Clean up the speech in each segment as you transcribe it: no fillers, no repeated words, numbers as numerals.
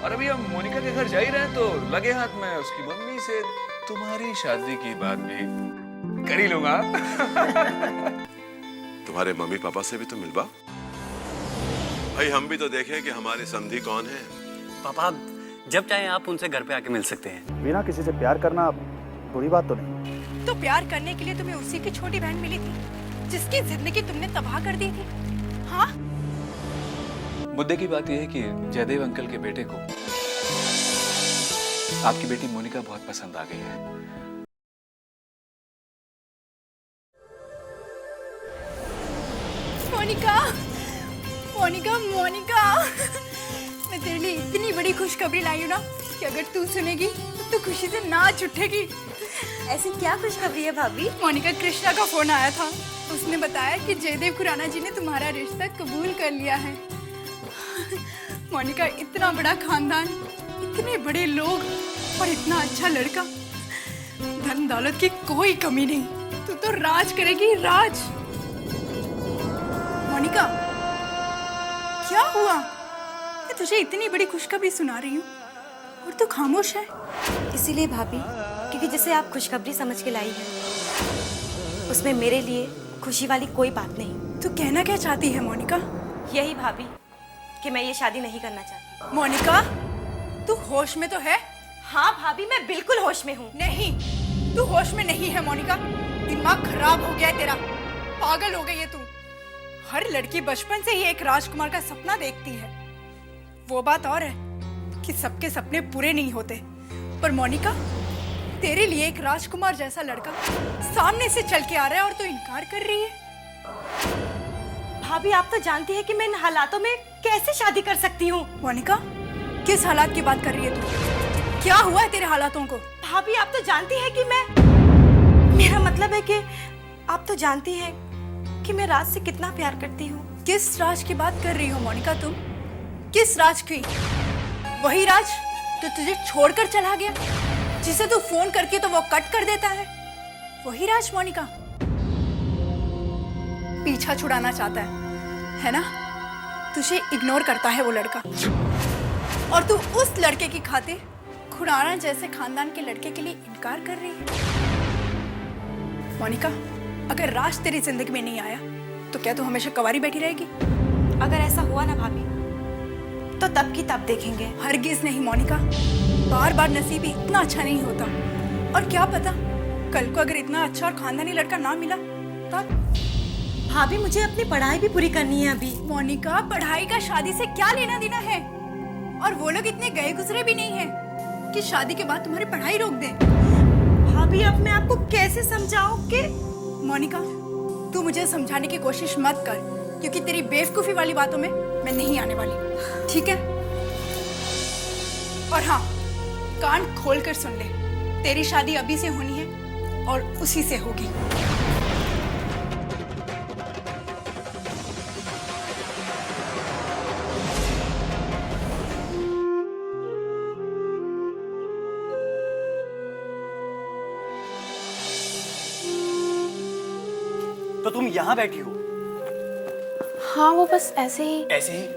और अभी हम मोनिका के घर जा ही रहे हैं तो लगे हाथ में उसकी मम्मी से तुम्हारी शादी की बात भी कर ही लूंगा। तुम्हारे मम्मी पापा से भी तो मिलवा भाई, हम भी तो देखें कि हमारे समधी कौन है। पापा जब चाहे आप उनसे घर पे आके मिल सकते हैं। बिना किसी से प्यार करना बुरी बात तो नहीं। तो प्यार करने के लिए तुम्हें उसी की छोटी बहन मिली थी जिसकी जिंदगी तुमने तबाह कर दी थी। हाँ, मुद्दे की बात यह है कि जयदेव अंकल के बेटे को आपकी बेटी मोनिका बहुत पसंद आ गई है। मोनिका, मोनिका, मोनिका, मैं तेरे लिए इतनी बड़ी खुशखबरी लाई हूँ ना कि अगर तू सुनेगी तो तू खुशी से नाच उठेगी। ऐसी क्या खुशखबरी है भाभी? मोनिका, कृष्णा का फोन आया था। उसने बताया कि जयदेव खुराना जी ने तुम्हारा रिश्ता कबूल कर लिया है। मोनिका, इतना बड़ा खानदान, इतने बड़े लोग और इतना अच्छा लड़का, धन दौलत की कोई कमी नहीं। तू तो राज करेगी, राज। मोनिका, क्या हुआ? मैं तुझे इतनी बड़ी खुशखबरी सुना रही हूँ और तू खामोश है। इसीलिए भाभी, क्योंकि जिसे आप खुशखबरी समझ के लाई है उसमें मेरे लिए खुशी वाली कोई बात नहीं। तू कहना क्या चाहती है मोनिका? यही भाभी कि मैं ये शादी नहीं करना चाहती। मोनिका, तू होश में तो है? हाँ भाभी, मैं बिल्कुल होश में हूँ। नहीं, तू होश में नहीं है मोनिका। दिमाग खराब हो गया है तेरा, पागल हो गई है तू। हर लड़की बचपन से ही एक राजकुमार का सपना देखती है। वो बात और है कि सबके सपने पूरे नहीं होते, पर मोनिका, तेरे लिए एक राजकुमार जैसा लड़का सामने से चल के आ रहा है और तू इनकार कर रही है। भाभी, आप तो जानती है कि मैं इन हालातों में कैसे शादी कर सकती हूँ। मोनिका, किस हालात की बात कर रही है तू? क्या हुआ है तेरे हालातों को? भाभी, आप तो जानती है कि मेरा मतलब है कि आप तो जानती हैं कि मैं राज से कितना प्यार करती हूँ। किस राज की बात कर रही हो मोनिका तुम? किस राज की? वही राज जो तुझे छोड़कर चला गया, जिसे तू फोन करके तो वो कट कर देता है। वही राज मोनिका? पीछा छुड़ाना चाहता है ना? तुझे इग्नोर करता है वो लड़का, और तू उस लड़के की खातिर खुराना जैसे खानदान के लड़के के लिए इनकार कर रही है। मोनिका, अगर राज तेरी जिंदगी में नहीं आया तो क्या तू हमेशा कुंवारी बैठी रहेगी? अगर ऐसा हुआ ना भाभी, तो तब की तब देखेंगे। हरगिज नहीं मोनिका, बार बार नसीब इतना अच्छा नहीं होता। और क्या पता कल को अगर इतना अच्छा और खानदानी लड़का ना मिला तब? भाभी, मुझे अपनी पढ़ाई भी पूरी करनी है अभी। मोनिका, पढ़ाई का शादी से क्या लेना देना है? और वो लोग इतने गए गुजरे भी नहीं है कि शादी के बाद तुम्हारी पढ़ाई रोक दें। भाभी, अब मैं आपको कैसे समझाऊं कि... मोनिका, तू मुझे समझाने की कोशिश मत कर, क्योंकि तेरी बेवकूफी वाली बातों में मैं नहीं आने वाली, ठीक है? और हाँ, कान खोल कर सुन ले, तेरी शादी अभी से होनी है और उसी से होगी। तो तुम यहाँ बैठी हो? हाँ, वो बस ऐसे ही। ऐसे ही?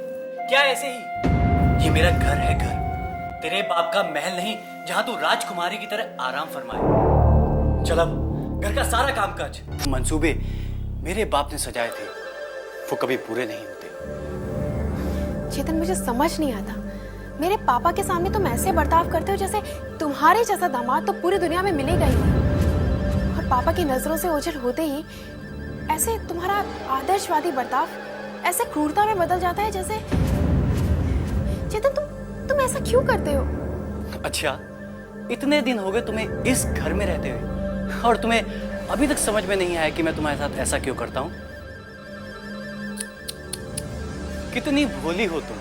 क्या ऐसे ही? ये मेरा घर है, घर। तेरे बाप का महल नहीं जहाँ तू राजकुमारी की तरह आराम फरमाए। चल अब घर का सारा कामकाज। मंसूबे मेरे बाप ने सजाए थे, वो कभी पूरे नहीं होते। चेतन, मुझे समझ नहीं आता, मेरे पापा के सामने तुम ऐसे बर्ताव करते हो जैसे तुम्हारे जैसा दामाद तो पूरी दुनिया में मिलेगा ही नहीं। और पापा की नजरों से ओझल होते ही ऐसे तुम्हारा आदर्शवादी बर्ताव ऐसे क्रूरता में बदल जाता है जैसे... चेतन, तुम ऐसा क्यों करते हो? अच्छा, इतने दिन हो गए तुम्हें इस घर में रहते हुए और तुम्हें अभी तक समझ में नहीं आया कि मैं तुम्हारे साथ ऐसा क्यों करता हूँ? कितनी भोली हो तुम।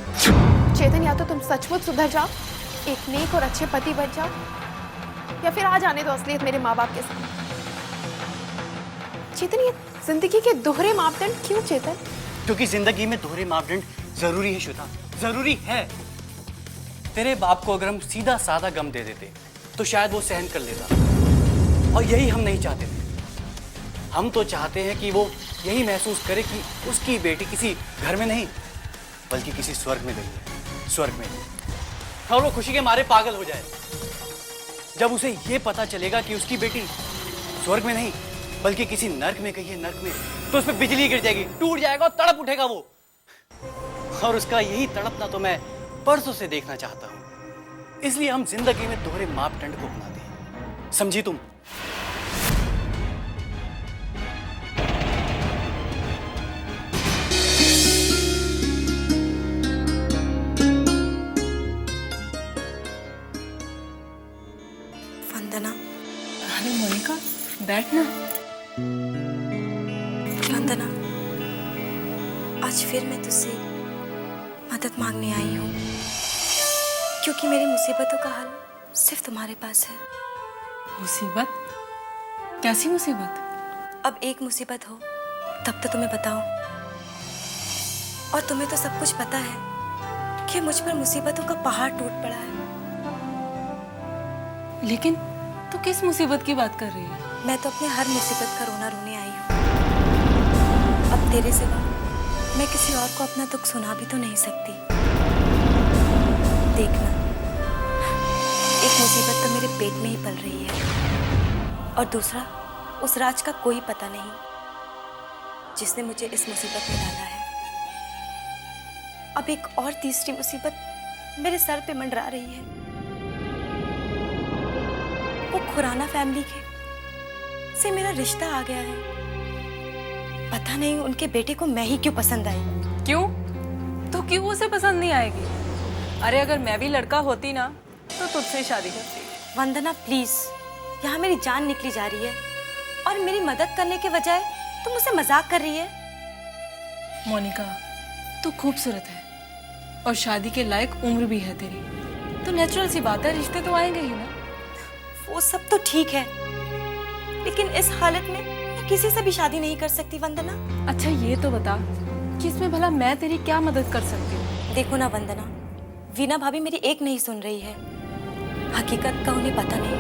चेतन, या तो तुम सचमुच सुधर जाओ, एक नेक और अच्छे पति बन जाओ, या फिर आ जाने दो असलियत मेरे माँ बाप के सामने। चेतन, ये जिंदगी के दोहरे मापदंड क्यों चेतन? क्योंकि जिंदगी में दोहरे मापदंड जरूरी है श्वेता, जरूरी है। तेरे बाप को अगर हम सीधा साधा गम दे देते तो शायद वो सहन कर लेता, और यही हम नहीं चाहते थे। हम तो चाहते हैं कि वो यही महसूस करे कि उसकी बेटी किसी घर में नहीं बल्कि किसी स्वर्ग में गई है। स्वर्ग में। और वो खुशी के मारे पागल हो जाए। जब उसे ये पता चलेगा कि उसकी बेटी स्वर्ग में नहीं बल्कि किसी नर्क में गई है, नर्क में, तो उस पर बिजली गिर जाएगी, टूट जाएगा और तड़प उठेगा वो। और उसका यही तड़पना तो मैं परसों से देखना चाहता हूं। इसलिए हम जिंदगी में दोहरे मापदंड को अपनाते हैं, समझी तुम? वंदना, अरे मोनिका, बैठना। वंदना, आज फिर मैं तुझसे मदद मांगने आई हूँ, क्योंकि मेरी मुसीबतों का हल सिर्फ तुम्हारे पास है। मुसीबत? कैसी मुसीबत? अब एक मुसीबत हो तब तो तुम्हें बताऊं, और तुम्हें तो सब कुछ पता है कि मुझ पर मुसीबतों का पहाड़ टूट पड़ा है। लेकिन तू किस मुसीबत की बात कर रही है? मैं तो अपने हर मुसीबत का रोना रोने आई हूँ। अब तेरे सिवा मैं किसी और को अपना दुख सुना भी तो नहीं सकती। देखना, एक मुसीबत तो मेरे पेट में ही पल रही है, और दूसरा उस राज का कोई पता नहीं जिसने मुझे इस मुसीबत में डाला है। अब एक और तीसरी मुसीबत मेरे सर पे मंडरा रही है। वो खुराना फैमिली के से मेरा रिश्ता आ गया है। पता नहीं उनके बेटे को मैं ही क्यों पसंद आई। क्यों? तो क्यों उसे पसंद नहीं आएगी? अरे अगर मैं भी लड़का होती ना तो तुझसे शादी करती। वंदना प्लीज, यहाँ मेरी जान निकली जा रही है और मेरी मदद करने के बजाय तुम मुझसे मजाक कर रही है। मोनिका, तू खूबसूरत है और शादी के लायक उम्र भी है तेरी, तो नेचुरल सी बात है, रिश्ते तो आएंगे ही ना। वो सब तो ठीक है, लेकिन इस हालत में मैं किसी से भी शादी नहीं कर सकती वंदना। अच्छा ये तो बता कि इसमें भला मैं तेरी क्या मदद कर सकती हूँ? देखो ना वंदना, वीना भाभी मेरी एक नहीं सुन रही है। हकीकत का उन्हें पता नहीं,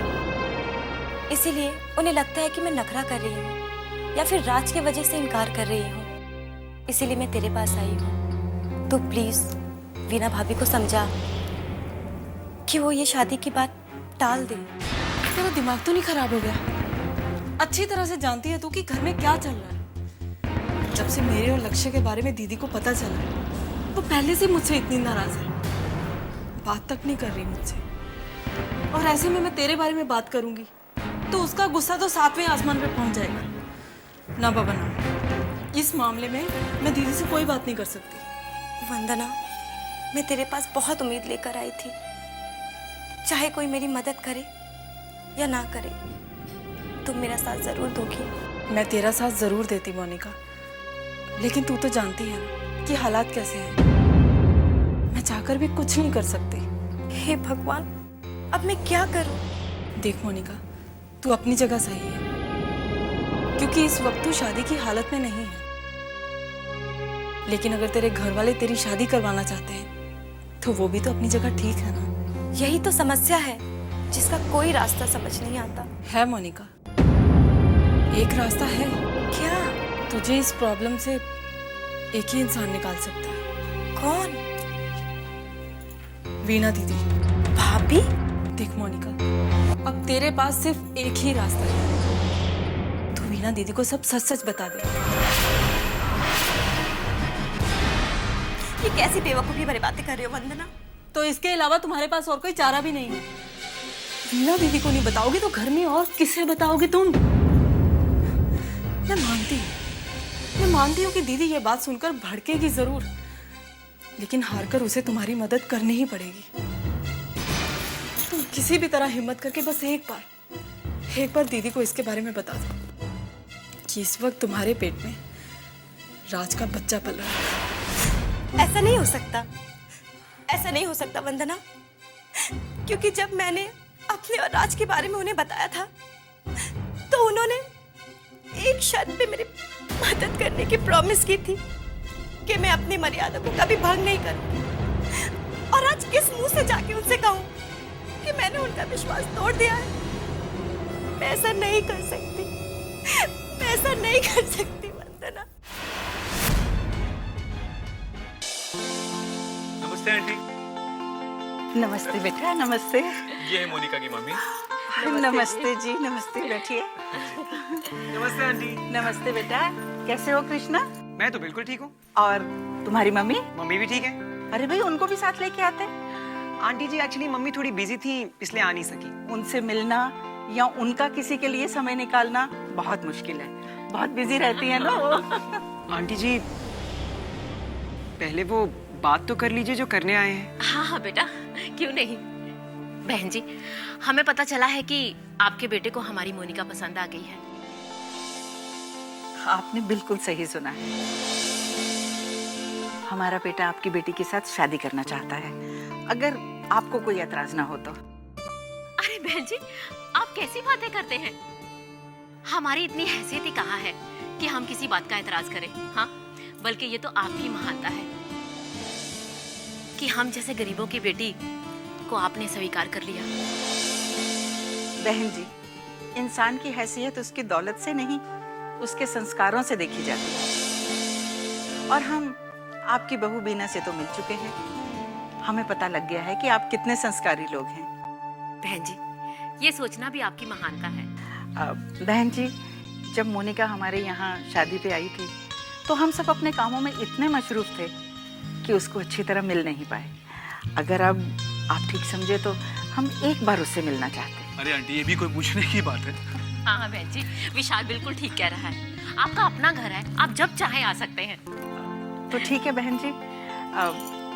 इसीलिए उन्हें लगता है कि मैं नखरा कर रही हूँ या फिर राज के वजह से इनकार कर रही हूँ। इसीलिए मैं तेरे पास आई हूँ। तो प्लीज वीना भाभी को समझा कि वो ये शादी की बात टाल दे। तेरा दिमाग तो नहीं खराब हो गया? अच्छी तरह से जानती है तू कि घर में क्या चल रहा है। जब से मेरे और लक्ष्य के बारे में दीदी को पता चला तो पहले से मुझसे इतनी नाराज है, बात तक नहीं कर रही मुझसे। और ऐसे में मैं तेरे बारे में बात करूंगी तो उसका गुस्सा तो 7वें आसमान पे पहुंच जाएगा। ना बाबा ना, इस मामले में मैं दीदी से कोई बात नहीं कर सकती। वंदना, मैं तेरे पास बहुत उम्मीद लेकर आई थी। चाहे कोई मेरी मदद करे या ना करे, तुम मेरा साथ जरूर दोगी। मैं तेरा साथ जरूर देती मोनिका, लेकिन तू तो जानती है ना कि हालात कैसे हैं। मैं चाहकर भी कुछ नहीं कर सकती। हे भगवान, अब मैं क्या करूं? देख मोनिका, तू अपनी जगह सही है, क्योंकि इस वक्त तू शादी की हालत में नहीं है। लेकिन अगर तेरे घर वाले तेरी शादी करवाना चाहते हैं तो वो भी तो अपनी जगह ठीक है ना। यही तो समस्या है जिसका कोई रास्ता समझ नहीं आता। है मोनिका, एक रास्ता है। क्या? तुझे इस प्रॉब्लम से एक ही इंसान निकाल सकता है। कौन? वीणा दीदी। भाभी? देख मोनिका, अब तेरे पास सिर्फ एक ही रास्ता है। तू वीणा दीदी को सब सच सच बता दे। ये कैसी बेवकूफी भरी बातें कर रही हो वंदना? तो इसके अलावा तुम्हारे पास और कोई चारा भी नहीं है। वीणा दीदी को नहीं बताओगी तो घर में और किसे बताओगी तुम? मैं मानती हूँ कि दीदी ये बात सुनकर भड़केगी जरूर, लेकिन हारकर उसे तुम्हारी मदद करनी ही पड़ेगी। तुम किसी भी तरह हिम्मत करके बस एक बार दीदी को इसके बारे में बता दो कि इस वक्त तुम्हारे पेट में राज का बच्चा पल रहा है। ऐसा नहीं हो सकता, ऐसा नहीं हो सकता वंदना, क्योंकि जब मैंने अपने और राज के बारे में उन्हें बताया था तो उन्होंने एक शर्त पे मेरी मदद करने की प्रॉमिस की थी कि मैं अपनी मर्यादा को कभी भंग नहीं करूंगी। और आज किस मुंह से जाके उनसे कहूं कि मैंने उनका विश्वास तोड़ दिया है? मैं ऐसा नहीं कर सकती, मैं ऐसा नहीं कर सकती वंदना। नमस्ते आंटी। नमस्ते बेटा, नमस्ते। ये है मोनिका की मम्मी। नमस्ते जी, नमस्ते, बैठिए। नमस्ते आंटी। नमस्ते बेटा, कैसे हो कृष्णा? मैं तो बिल्कुल ठीक हूँ। और तुम्हारी मम्मी? मम्मी भी ठीक है। अरे भाई, उनको भी साथ लेके आते। आंटी जी एक्चुअली मम्मी थोड़ी बिजी थी इसलिए आ नहीं सकी। उनसे मिलना या उनका किसी के लिए समय निकालना बहुत मुश्किल है। बहुत बिजी रहती है ना वो। आंटी जी पहले वो बात तो कर लीजिए जो करने आए हैं। हाँ हाँ बेटा, क्यों नहीं। बहन जी, हमें पता चला है कि आपके बेटे को हमारी मोनिका पसंद आ गई है। आपने बिल्कुल सही सुना है। हमारा बेटा आपकी बेटी के साथ शादी करना चाहता है, अगर आपको कोई एतराज ना हो तो। अरे बहन जी, आप कैसी बातें करते हैं? हमारी इतनी हैसियत ही कहाँ है कि हम किसी बात का एतराज करें। हाँ, बल्कि ये तो आपकी महानता है कि हम जैसे गरीबों की बेटी को आपने स्वीकार कर लिया। बहन जी, इंसान की हैसियत उसकी दौलत से नहीं, उसके संस्कारों से देखी जाती है। और हम आपकी बहू बीना से तो मिल चुके हैं। हमें पता लग गया है कि आप कितने संस्कारी लोग हैं। बहन जी, ये सोचना भी आपकी महानता है। बहन जी, जब मोनिका हमारे यहाँ शादी पे आई थी तो हम सब अपने कामों में इतने मशरूफ थे कि उसको अच्छी तरह मिल नहीं पाए। अगर अब आप ठीक समझे तो हम एक बार उससे मिलना चाहते हैं। अरे आंटी, ये भी कोई पूछने की बात है? हाँ हाँ बहन जी, विशाल बिल्कुल ठीक कह रहा है। आपका अपना घर है, आप जब चाहे आ सकते हैं। तो ठीक है बहन जी,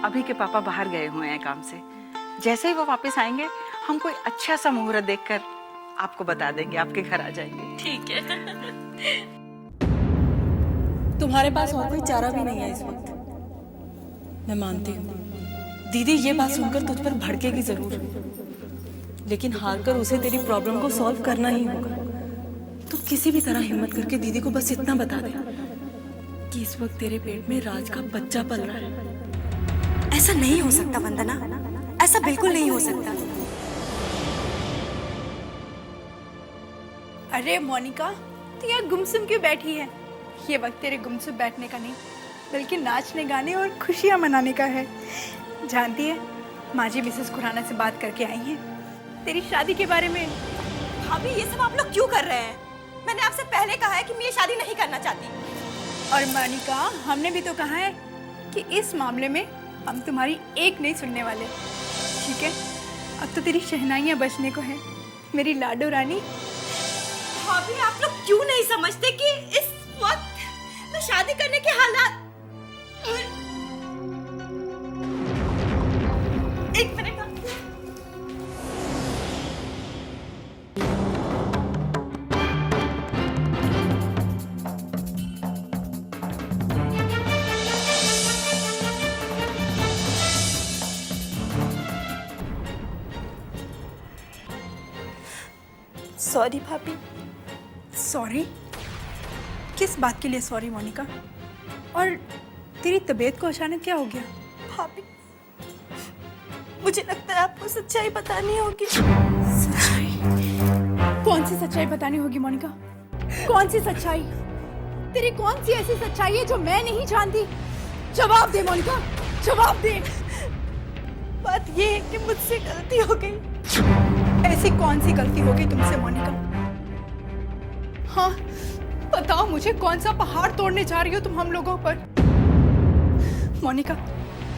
अभी के पापा बाहर गए हुए हैं काम से। जैसे ही वो वापस आएंगे हम कोई अच्छा सा मुहूर्त देखकर आपको बता देंगे, आपके घर आ जाएंगे। ठीक है। तुम्हारे पास और कोई चारा भी नहीं है इस वक्त। मैं मानती हूँ दीदी ये बात सुनकर तुझ पर भड़केगी जरूर, लेकिन हार कर उसे तेरी प्रॉब्लम को सॉल्व करना ही होगा। तो किसी भी तरह हिम्मत करके दीदी को बस इतना बता दे कि इस वक्त तेरे पेट में राज का बच्चा पल रहा है। ऐसा नहीं हो सकता वंदना, ऐसा बिल्कुल नहीं हो सकता। अरे मोनिका, तू यहाँ गुमसुम क्यों बैठी है? ये वक्त तेरे गुमसुम बैठने का नहीं, बल्कि नाचने गाने और खुशियाँ मनाने का है। जानती है, माँ जी मिसेस खुराना से बात करके आई हैं तेरी शादी के बारे में। भाभी, ये सब आप लोग क्यों कर रहे हैं? मैंने आपसे पहले कहा है कि मैं ये शादी नहीं करना चाहती। और मोनिका, हमने भी तो कहा है कि इस मामले में हम तुम्हारी एक नहीं सुनने वाले। ठीक है, अब तो तेरी शहनाइयाँ बजने को है, मेरी लाडो रानी। भाभी, आप लोग क्यों नहीं समझते कि इस वक्त मैं शादी करने के हालात। एक मिनट। सॉरी भाभी। सॉरी? किस बात के लिए सॉरी मोनिका? और तेरी तबीयत को अचानक क्या हो गया? भाभी, मुझे लगता है आपको सच्चाई बतानी होगी। सच्चाई? कौन सी सच्चाई बतानी होगी मोनिका? कौन सी सच्चाई? तेरी कौन सी ऐसी सच्चाई है जो मैं नहीं जानती? जवाब दे मोनिका, जवाब दे। बात ये है कि मुझसे गलती हो गई। ऐसी कौन सी गलती हो गई तुमसे मोनिका? हाँ, बताओ मुझे, कौन सा पहाड़ तोड़ने जा रही हो तुम हम लोगों पर? मोनिका,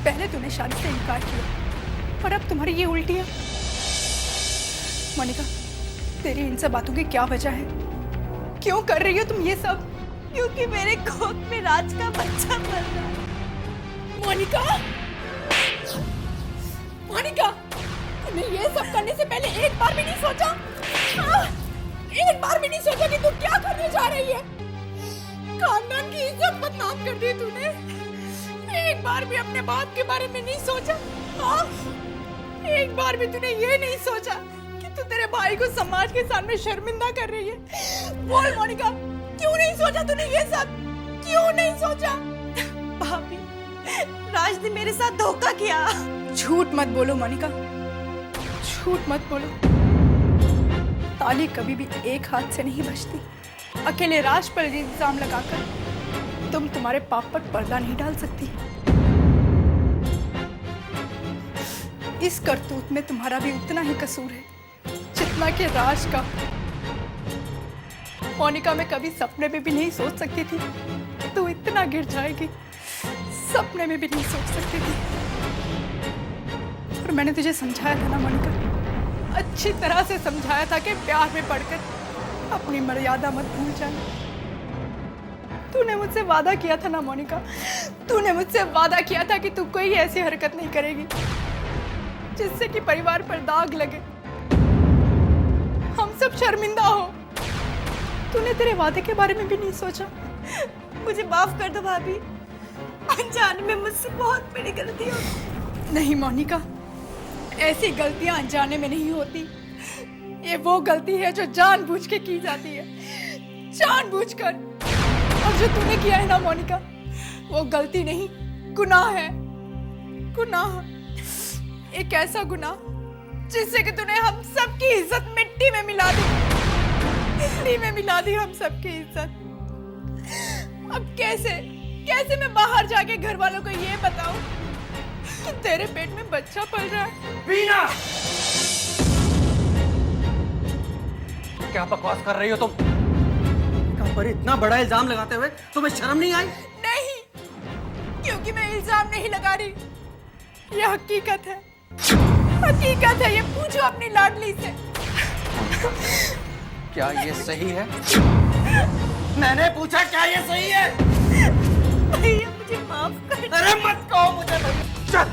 पहले तूने शादी से इनकार किया और अब तुम्हारी ये उल्टियां। मोनिका, तेरी इन सब बातों की क्या वजह है? क्यों कर रही हो तुम ये सब? क्योंकि मेरे कोख में राज का बच्चा पल रहा है। मोनिका, मोनिका, तूने ये सब करने से पहले एक बार भी नहीं सोचा? हाँ? एक बार भी नहीं सोचा कि तू क्या करने जा रही है? खानदान की इज्जत बदनाम कर दी तूने। एक बार भी अपने बाप के बारे में नहीं सोचा? हाँ? एक बार भी तूने ये नहीं सोचा कि तू तेरे भाई को समाज के सामने शर्मिंदा कर रही है? बोल मोनिका, क्यों नहीं सोचा तूने ये सब? क्यों नहीं सोचा? भाभी, राज ने मेरे साथ धोखा किया। झूठ मत बोलो मोनिका, झूठ मत बोलो। ताली कभी भी एक हाथ से नहीं बजती। अकेले राज पर इल्जाम लगाकर तुम तुम्हारे पाप पर पर्दा नहीं डाल सकती। इस करतूत में तुम्हारा भी उतना ही कसूर है जितना कि राज का। मोनिका, मैं कभी सपने में भी नहीं सोच सकती थी तू इतना गिर जाएगी, सपने में भी नहीं सोच सकती थी। और मैंने तुझे समझाया था ना मोनिका, अच्छी तरह से समझाया था कि प्यार में पड़कर अपनी मर्यादा मत भूल जाए। तूने मुझसे वादा किया था ना मोनिका, तूने मुझसे वादा किया था कि तू कोई ऐसी हरकत नहीं करेगी जिससे कि परिवार पर दाग लगे, हम सब शर्मिंदा हो। तूने तेरे वादे के बारे में भी नहीं सोचा। मुझे माफ कर दो भाभी, अनजाने में मुझसे बहुत बड़ी गलती हो गई। नहीं मोनिका, ऐसी गलतियां अनजाने में नहीं होती। ये वो गलती है जो जानबूझ के की जाती है, जानबूझकर। और जो तूने किया है ना मोनिका, वो गलती नहीं, गुनाह है, गुनाह। एक ऐसा गुनाह जिससे कि तूने हम सबकी इज्जत मिट्टी में मिला दी, मिट्टी में मिला दी हम सबकी इज्जत। अब कैसे कैसे मैं बाहर जाके घर वालों को ये बताऊं कि तेरे पेट में बच्चा पल रहा है। वीना, क्या बकवास कर रही हो तुम? पर इतना बड़ा इल्जाम लगाते हुए तुम्हें शर्म नहीं आई? नहीं, क्योंकि मैं इल्जाम नहीं लगा रही, ये हकीकत है, हकीकत है। ये पूछो अपनी लाडली से। क्या ये सही है? मैंने पूछा क्या ये सही है? भैया मुझे माफ कर। अरे मत कहो मुझे भैया। चल